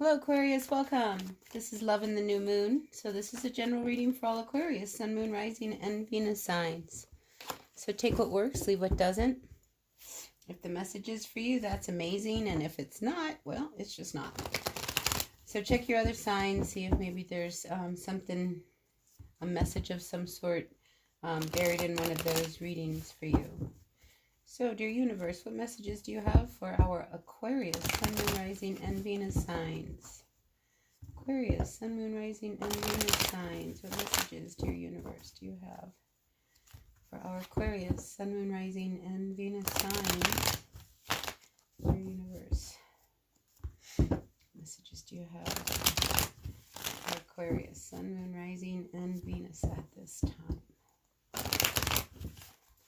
Hello Aquarius, welcome. This is Love in the New Moon. So this is a general reading for all Aquarius, Sun, Moon, Rising, and Venus signs. So take what works, leave what doesn't. If the message is for you, that's amazing. And if it's not, well, it's just not. So check your other signs, see if maybe there's something, a message of some sort buried in one of those readings for you. So, dear universe, what messages do you have for our Aquarius, Sun, Moon, Rising, and Venus signs? Aquarius, Sun, Moon, Rising, and Venus signs. What messages, dear universe, do you have for our Aquarius, Sun, Moon, Rising, and Venus signs? Dear universe, what messages do you have for Aquarius, Sun, Moon, Rising, and Venus at this time?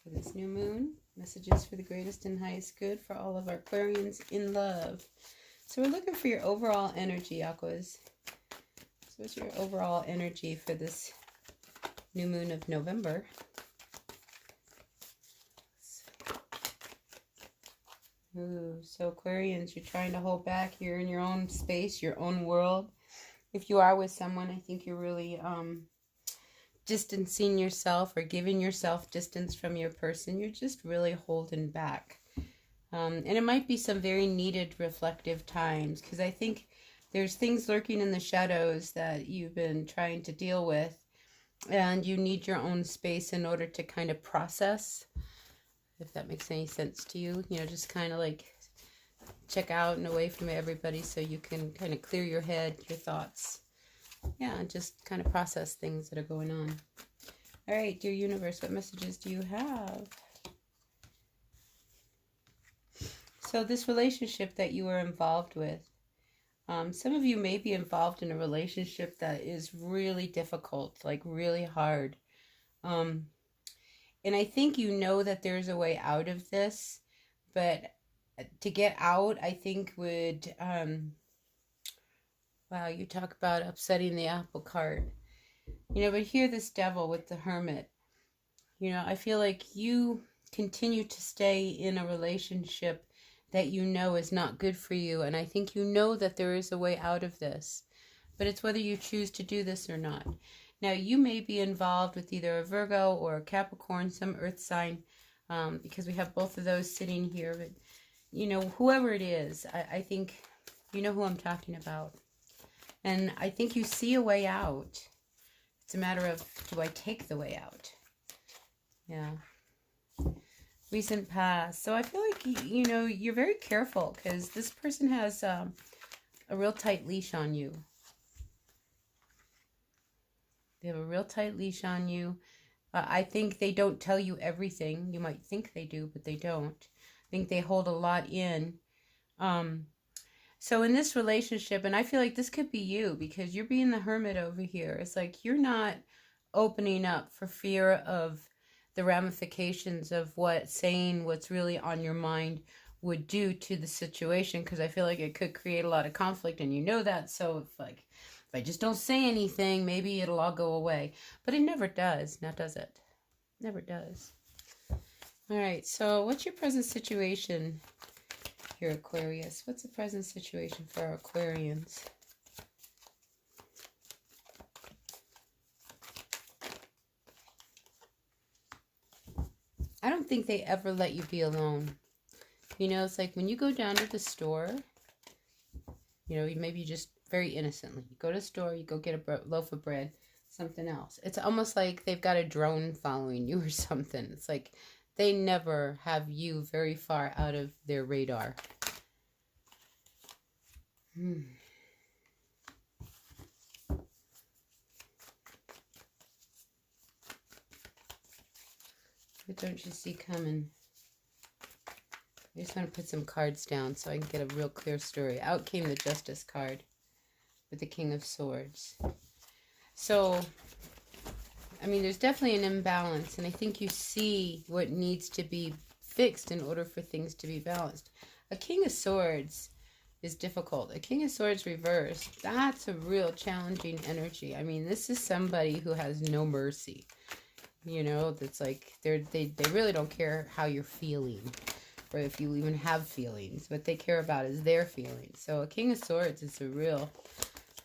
For this new moon, messages for the greatest and highest good for all of our Aquarians in love. So we're looking for your overall energy, Aquas. So what's your overall energy for this new moon of November? Ooh, so Aquarians, you're trying to hold back. You're in your own space, your own world. If you are with someone, I think you're really distancing yourself or giving yourself distance from your person. You're just really holding back. And it might be some very needed reflective times, because I think there's things lurking in the shadows that you've been trying to deal with, and you need your own space in order to kind of process, if that makes any sense to you. You know, just kind of like check out and away from everybody so you can kind of clear your head, your thoughts. Yeah, and just kind of process things that are going on. All right, dear universe, what messages do you have? So this relationship that you are involved with, some of you may be involved in a relationship that is really difficult, like really hard. And I think you know that there's a way out of this, but to get out, I think would... wow, you talk about upsetting the apple cart. You know, but here this devil with the hermit. You know, I feel like you continue to stay in a relationship that you know is not good for you. And I think you know that there is a way out of this. But it's whether you choose to do this or not. Now, you may be involved with either a Virgo or a Capricorn, some earth sign, because we have both of those sitting here. But, you know, whoever it is, I think you know who I'm talking about. And I think you see a way out. It's a matter of, do I take the way out? Yeah. Recent past. So I feel like, you know, you're very careful because this person has a real tight leash on you. They have a real tight leash on you. I think they don't tell you everything. You might think they do, but they don't. I think they hold a lot in. So in this relationship, and I feel like this could be you because you're being the hermit over here. It's like you're not opening up for fear of the ramifications of what saying what's really on your mind would do to the situation, because I feel like it could create a lot of conflict, and you know that. So if I just don't say anything, maybe it'll all go away. But it never does. Now does it? Never does. All right, so what's your present situation here, Aquarius? What's the present situation for our Aquarians? I don't think they ever let you be alone. You know, it's like when you go down to the store, you know, maybe you just very innocently, you go to the store, you go get a loaf of bread, something else. It's almost like they've got a drone following you or something. It's like they never have you very far out of their radar. What don't you see coming? I just want to put some cards down so I can get a real clear story. Out came the Justice card with the King of Swords. So, I mean, there's definitely an imbalance, and I think you see what needs to be fixed in order for things to be balanced. A King of Swords is difficult. A King of Swords reversed, that's a real challenging energy. I mean, this is somebody who has no mercy. You know, that's like they really don't care how you're feeling. or if you even have feelings. What they care about is their feelings. So a King of Swords is a real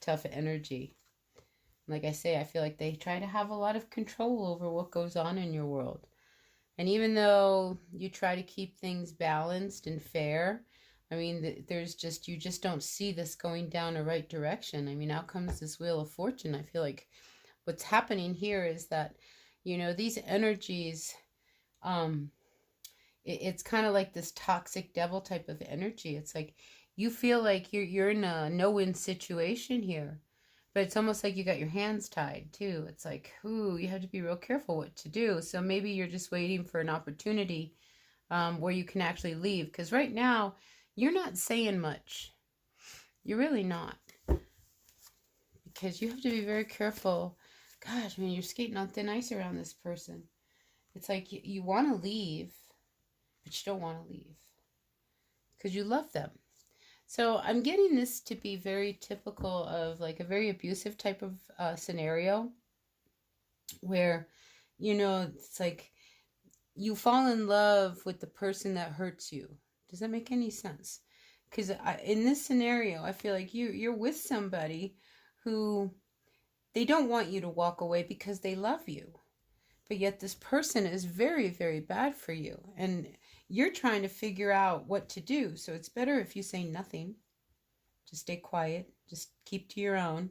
tough energy. Like I say, I feel like they try to have a lot of control over what goes on in your world. And even though you try to keep things balanced and fair, I mean, there's just, you just don't see this going down a right direction. I mean, out comes this Wheel of Fortune. I feel like what's happening here is that, you know, these energies, it's kind of like this toxic devil type of energy. It's like you feel like you're in a no-win situation here. But it's almost like you got your hands tied, too. It's like, ooh, you have to be real careful what to do. So maybe you're just waiting for an opportunity where you can actually leave. Because right now, you're not saying much. You're really not. Because you have to be very careful. Gosh, I mean, you're skating on thin ice around this person. It's like you want to leave, but you don't want to leave. Because you love them. So I'm getting this to be very typical of like a very abusive type of scenario where, you know, it's like you fall in love with the person that hurts you. Does that make any sense? Because in this scenario, I feel like you're with somebody who they don't want you to walk away because they love you. But yet this person is very, very bad for you. And you're trying to figure out what to do. So it's better if you say nothing. Just stay quiet. Just keep to your own.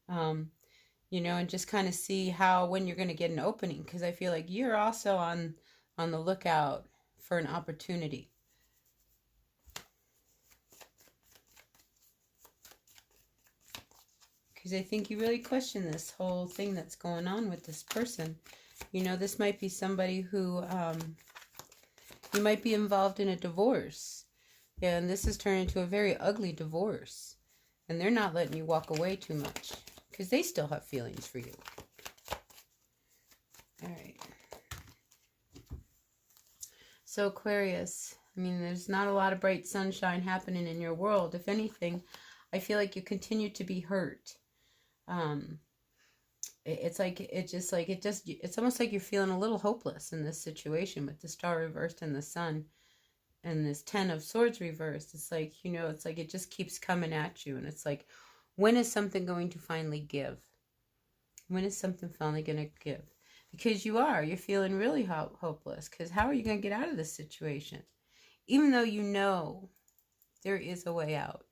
You know, and just kind of see when you're going to get an opening. Because I feel like you're also on the lookout for an opportunity. Because I think you really question this whole thing that's going on with this person. You know, this might be somebody who... you might be involved in a divorce. Yeah, and this has turned into a very ugly divorce. And they're not letting you walk away too much. Because they still have feelings for you. Alright. So Aquarius, I mean, there's not a lot of bright sunshine happening in your world. If anything, I feel like you continue to be hurt. It's almost like you're feeling a little hopeless in this situation with the Star reversed and the Sun and this 10 of Swords reversed. It's like, you know, it's like it just keeps coming at you. And it's like, when is something going to finally give? When is something finally going to give? Because you're feeling really hopeless. Because how are you going to get out of this situation? Even though you know there is a way out.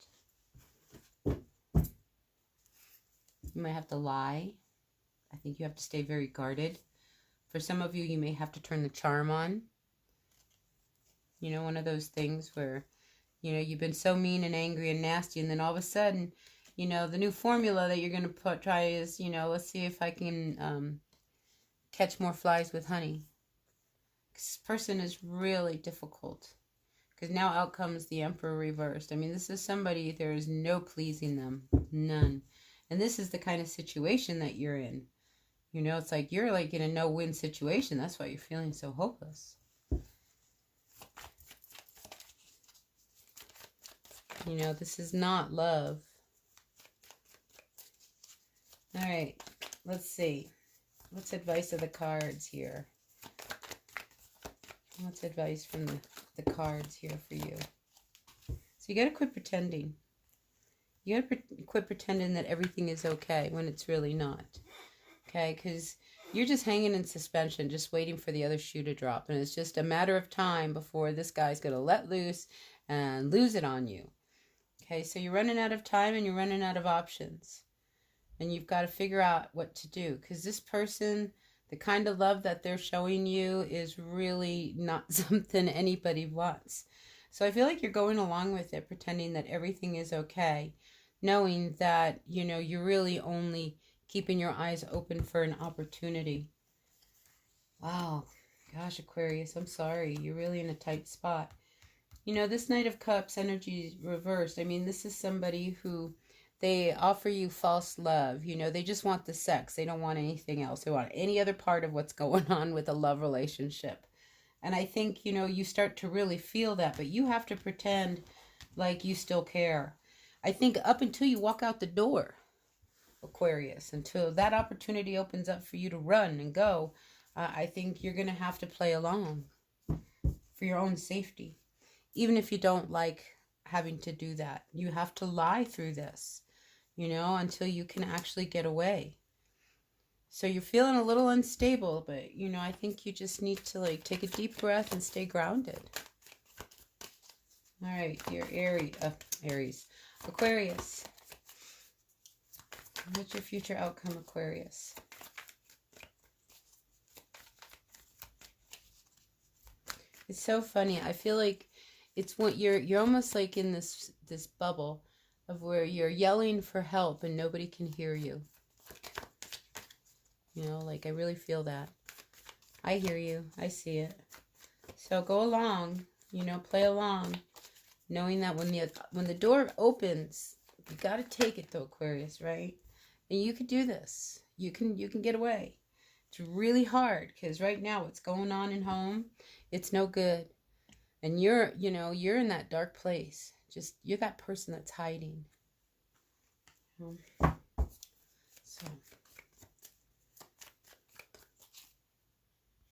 You might have to lie. I think you have to stay very guarded. For some of you, you may have to turn the charm on. You know, one of those things where, you know, you've been so mean and angry and nasty, and then all of a sudden, you know, the new formula that you're going to try is, you know, let's see if I can catch more flies with honey. This person is really difficult. Because now out comes the Emperor reversed. I mean, this is somebody, there is no pleasing them. None. And this is the kind of situation that you're in. You know, it's like you're like in a no-win situation. That's why you're feeling so hopeless. You know, this is not love. All right, let's see. What's advice of the cards here? What's advice from the cards here for you? So you got to quit pretending. You got to quit pretending that everything is okay when it's really not. Okay, because you're just hanging in suspension, just waiting for the other shoe to drop. And it's just a matter of time before this guy's going to let loose and lose it on you. Okay, so you're running out of time and you're running out of options. And you've got to figure out what to do. Because this person, the kind of love that they're showing you is really not something anybody wants. So I feel like you're going along with it, pretending that everything is okay. Knowing that, you know, you're really only keeping your eyes open for an opportunity. Wow. Gosh, Aquarius, I'm sorry. You're really in a tight spot. You know, this Knight of Cups energy reversed. I mean, this is somebody who they offer you false love. You know, they just want the sex. They don't want anything else. They want any other part of what's going on with a love relationship. And I think, you know, you start to really feel that. But you have to pretend like you still care. I think up until you walk out the door, Aquarius, until that opportunity opens up for you to run and go, I think you're going to have to play along for your own safety. even if you don't like having to do that, you have to lie through this, you know, until you can actually get away. So you're feeling a little unstable, but, you know, I think you just need to, like, take a deep breath and stay grounded. All right, dear Aries. Aquarius. What's your future outcome, Aquarius? It's so funny. I feel like it's what you're almost like in this bubble of where you're yelling for help and nobody can hear you. You know, like I really feel that. I hear you. I see it. So go along, you know, play along, knowing that when the door opens, you got to take it though, Aquarius, right? And you can do this. You can get away. It's really hard because right now what's going on in home, it's no good. And you're in that dark place. Just, you're that person that's hiding.